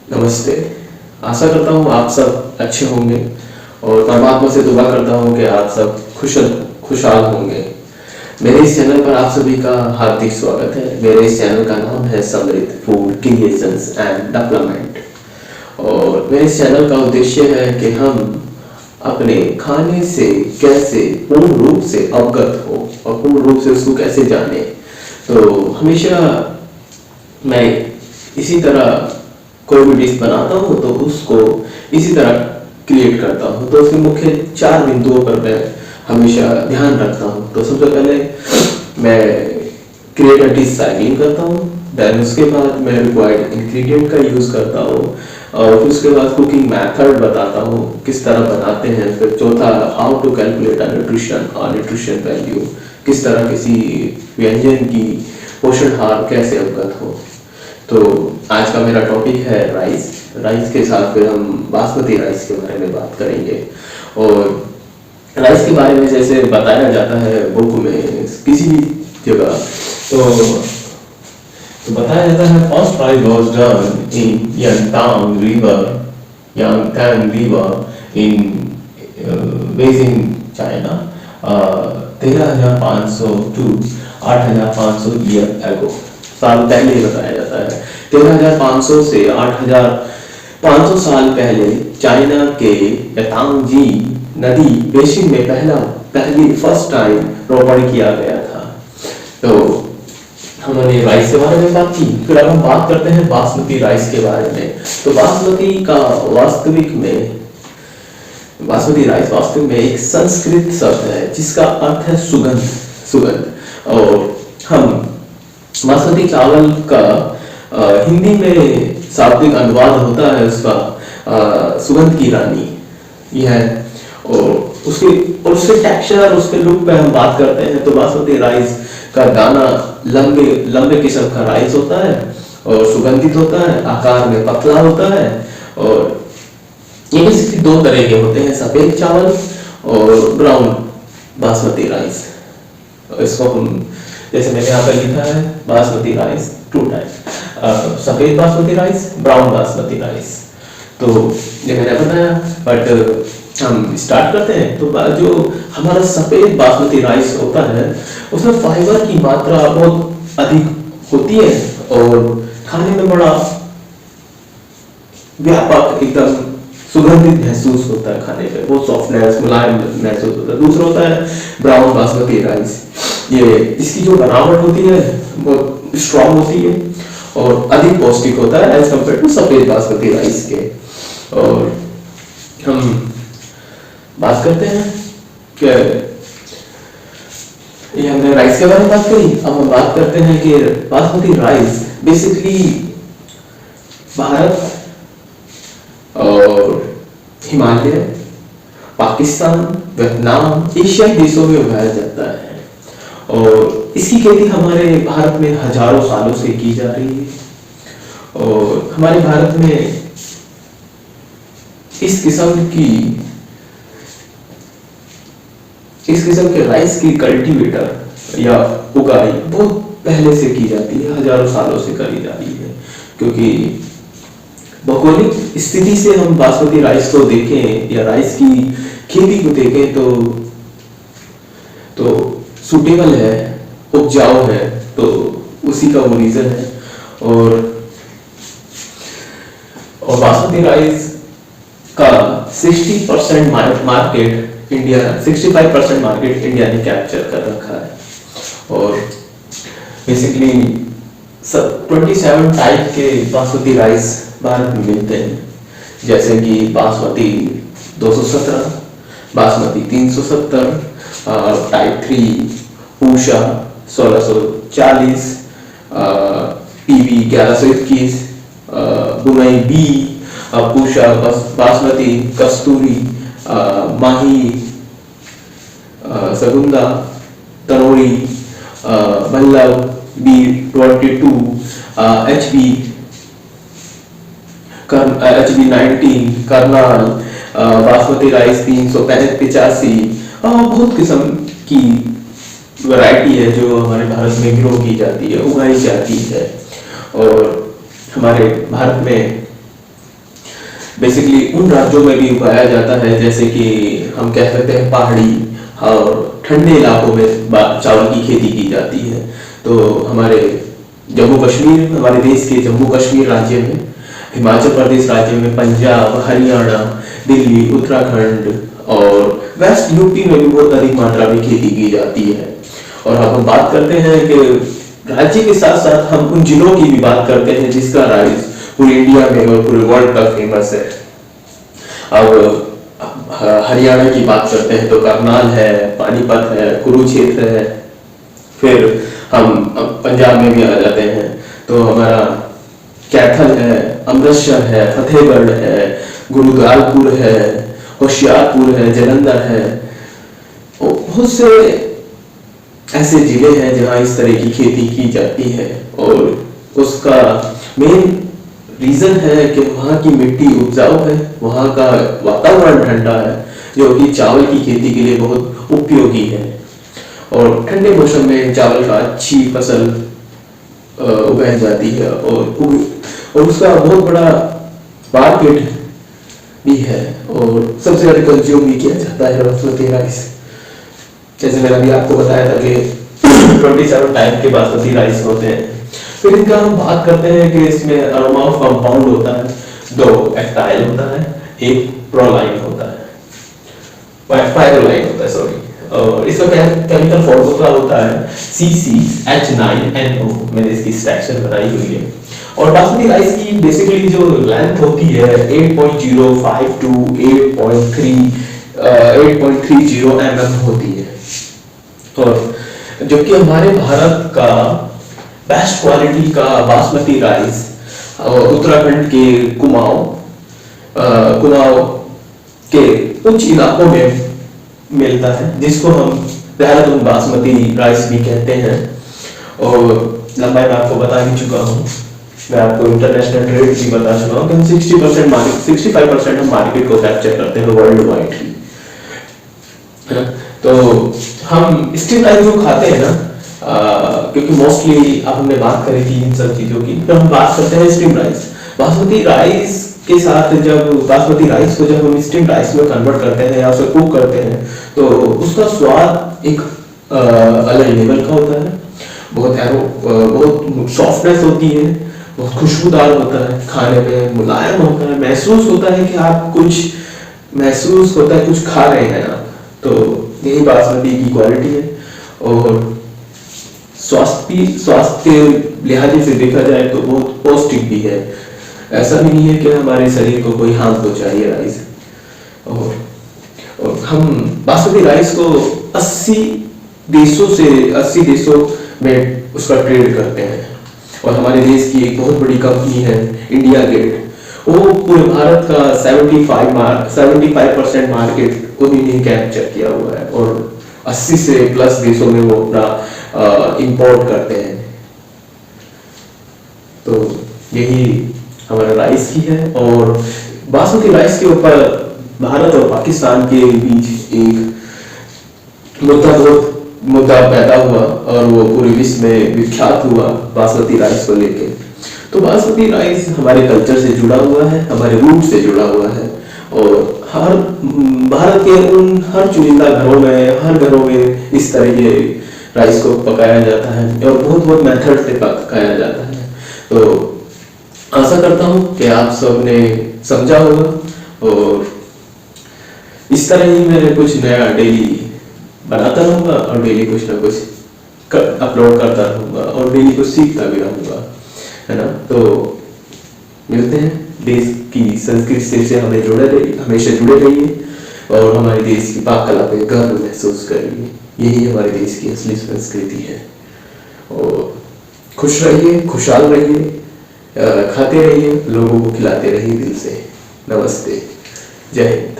नमस्ते। आशा करता हूँ आप सब अच्छे होंगे और परमात्मा से दुआ करता हूँ कि आप सब खुशहाल होंगे। मेरे इस चैनल पर आप सभी का हार्दिक स्वागत है। मेरे इस चैनल का नाम है समृद्ध फूड क्रिएशंस एंड डेवलपमेंट और मेरे इस चैनल का उद्देश्य है कि हम अपने खाने से कैसे पूर्ण रूप से अवगत हो और पूर्ण रूप से उसको कैसे जाने। तो हमेशा मैं इसी तरह कोई भी डिश बनाता हूँ तो उसको इसी तरह क्रिएट करता हूँ। तो उसके मुख्य 4 बिंदुओं पर मैं हमेशा ध्यान रखता हूँ। तो सबसे पहले मैं क्रिएट अ डिश टाइपिंग करता हूँ, देन उसके बाद मैं रिक्वायर्ड इंग्रेडिएंट का यूज़ करता हूँ और फिर उसके बाद कुकिंग मेथड बताता हूँ किस तरह बनाते हैं। फिर चौथा, how to calculate nutrition value, किस तरह किसी व्यंजन की पोषण हार कैसे अवगत हो। तो आज का मेरा टॉपिक है राइस के साथ फिर हम बासमती राइस के बारे में बात करेंगे। और राइस के बारे में जैसे बताया जाता है बुक में किसी भी जगह, तो बताया जाता है first rice was done in Yangtze river in Beijing China 13,500 to 8,500 year ago, साल पहले बताया जाता है। 13,500 से 8,500 साल पहले चाइना के यतांगजी नदी बेसिन में फर्स्ट टाइम रोपण किया गया था। तो हमने राइस के बारे में बात की, फिर अब हम बात करते हैं बासमती राइस के बारे में। तो बासमती राइस वास्तविक में एक संस्कृत शब्द है जिसका अर्थ है सुगंध। और हम बासमती चावल का हिंदी में शाब्दिक अनुवाद होता है उसका सुगंध की रानी यह है। और उसके टेक्सचर, उसके लुक पे हम बात करते हैं तो बासमती राइस का दाना लंबे किस्म का राइस होता है और सुगंधित होता है, आकार में पतला होता है। और ये बेसिकली 2 तरह के होते हैं, सफेद चावल और ब्राउन बासमती राइस। इसको हम जैसे मैंने यहाँ पर लिखा है बासमती राइस 2 टाइप, सफेद basmati rice, brown basmati rice. तो ये मैंने बताया, बट हम स्टार्ट करते हैं। तो जो हमारा सफेद बासमती राइस होता है उसमें फाइबर की मात्रा बहुत अधिक होती है और खाने में बड़ा व्यापक एकदम सुगंधित महसूस होता है, खाने पे बहुत सॉफ्टनेस मुलायम महसूस होता है। दूसरा होता है ब्राउन बासमती राइस, ये इसकी जो बनावट होती है वो स्ट्रॉन्ग होती है और अधिक पौष्टिक होता है एज कम्पेयर टू सफेद बासमती राइस के। और हम बात करते हैं कि ये हमने राइस के बारे में बात करी, अब हम बात करते हैं कि बासमती राइस बेसिकली भारत और हिमालय, पाकिस्तान, वियतनाम, एशियाई देशों में उगाया जाता है। और इसकी खेती हमारे भारत में हजारों सालों से की जा रही है। और हमारे भारत में इस किस्म के राइस की कल्टीवेटर या उगाई बहुत पहले से की जाती है, हजारों सालों से करी जा रही है। क्योंकि भौगोलिक स्थिति से हम बासमती राइस को देखें या राइस की खेती को देखें तो सुटेबल है, उपजाऊ है, तो उसी का वो रीजन है। और बासमती राइस का 60% मार्केट इंडिया, 65% मार्केट इंडिया ने कैप्चर कर रखा है। और बेसिकली 27 टाइप के बासमती राइस भारत में मिलते हैं, जैसे कि बासमती 217, बासमती 370, टाइप 3 पूषा 1640, पीबी 1121, बुनई बी पूषा बासमती, कस्तूरी, माही, सगुंदा, तनोरी, Vallabh B 22, HB 19, Karnal, basmati rice 385, बहुत किस्म की वैरायटी है जो हमारे भारत में ग्रो की जाती है, उगाई जाती है। और हमारे भारत में बेसिकली उन राज्यों में भी उगाया जाता है, जैसे कि हम कह सकते हैं पहाड़ी और ठंडे इलाकों में चावल की खेती की जाती है। तो हमारे जम्मू कश्मीर, हमारे देश के जम्मू कश्मीर राज्य में, हिमाचल प्रदेश राज्य में, पंजाब, हरियाणा, दिल्ली, उत्तराखंड और वेस्ट यूपी में भी बहुत अधिक मात्रा में खेती की जाती है। और अब हम बात करते हैं कि राज्य के साथ साथ हम उन जिलों की भी बात करते हैं जिसका राइस पूरे इंडिया में और पूरे वर्ल्ड का फेमस है। अब हरियाणा की बात करते हैं तो करनाल है, पानीपत है, कुरुक्षेत्र है। फिर हम पंजाब में भी आ जाते हैं तो हमारा कैथल है, अमृतसर है, फतेहगढ़ है, गुरुदासपुर है, होशियारपुर है, जालंधर है। बहुत से ऐसे जिले हैं जहाँ इस तरह की खेती की जाती है और उसका मेन रीजन है कि वहाँ की मिट्टी उपजाऊ है, वहाँ का वातावरण ठंडा है, जो कि चावल की खेती के लिए बहुत उपयोगी है। और ठंडे मौसम में चावल का अच्छी फसल उगाई जाती है और उसका बहुत बड़ा मार्केट भी है और सबसे ज्यादा कंज्यूम भी किया जाता है बासमती राइस। जैसे मैंने अभी आपको बताया था कि 27 टाइप के बासमती राइस होते हैं। फिर इनका हम बात करते हैं कि इसमें अरोमा ऑफ कंपाउंड होता है, 2 एक्टाइल होता है, 1 प्रोलाइन होता है, पाइरोलाइन होता है, सॉरी। और इसका केमिकल फॉर्मूला होता है CCH9NO। मैंने इसकी स्ट्रक्चर बनाई हुई है। और बासमती राइस की बेसिकली जो लेंथ होती है 8.05 to 8.30 mm होती है। और जबकि हमारे भारत का बेस्ट क्वालिटी का बासमती राइस उत्तराखंड के कुमाऊं के कुछ इलाकों में मिलता है, जिसको हम देहरादून बासमती राइस भी कहते हैं। और लंबाई मैं आपको बता ही चुका हूँ, मैं आपको इंटरनेशनल रेट भी बता चुका हूँ कि हम 65% हम मार्केट को कैप्चर करते हैं वर्ल्ड वाइड ही। तो हम स्टीम राइस जो खाते हैं ना, क्योंकि मोस्टली अब हमने बात करी थी इन सब चीजों की, तो हम बात करते हैं स्टीम राइस। बासमती राइस के साथ जब बासमती राइस को जब हम स्टीम राइस में कन्वर्ट करते हैं या उसे कुक करते हैं तो उसका स्वाद एक अलग लेवल का होता है। बहुत सॉफ्टनेस होती है, बहुत खुशबूदार होता है, खाने में मुलायम होता है, महसूस होता है कि आप कुछ खा रहे हैं आप। तो यही बासमती की क्वालिटी है। और स्वास्थ्य के लिहाज से देखा जाए तो बहुत पौष्टिक भी है। ऐसा भी नहीं है कि हमारे शरीर को कोई हार्म पहुंचाए राइस। और हम बासमती राइस को 80 देशों में उसका ट्रेड करते हैं। और हमारे देश की एक बहुत बड़ी कंपनी है इंडिया गेट, वो पूरे भारत का 75% मार्केट उन्हीं ने कैप्चर किया हुआ है और 80 से प्लस देशों में वो अपना इंपोर्ट करते हैं। तो यही हमारा राइस की है। और बासमती राइस के ऊपर भारत और पाकिस्तान के बीच एक मुद्दा पैदा हुआ और वो पूरे विश्व में विख्यात हुआ बासमती राइस को लेके। तो बासमती राइस हमारे कल्चर से जुड़ा हुआ है, हमारे रूट से जुड़ा हुआ है और भारत के उन हर चुनिंदा हर घरों में इस तरह के राइस को पकाया जाता है और बहुत मेथड से पकाया जाता है। तो आशा करता हूँ कि आप सब ने समझा होगा और इस तरह ही मैं कुछ नया डेली बनाता रहूँगा और डेली कुछ ना कुछ अपलोड करता रहूँगा और डेली कुछ सीखता भी रहूँगा, है ना। तो मिलते हैं। देश की संस्कृति से हमेशा जुड़े रहिए और हमारे देश की पाक कला पे गर्व महसूस करिए। यही हमारे देश की असली संस्कृति है। और खुश रहिए, खुशहाल रहिए, खाते रहिए, लोगों को खिलाते रहिए दिल से। नमस्ते, जय हिंद।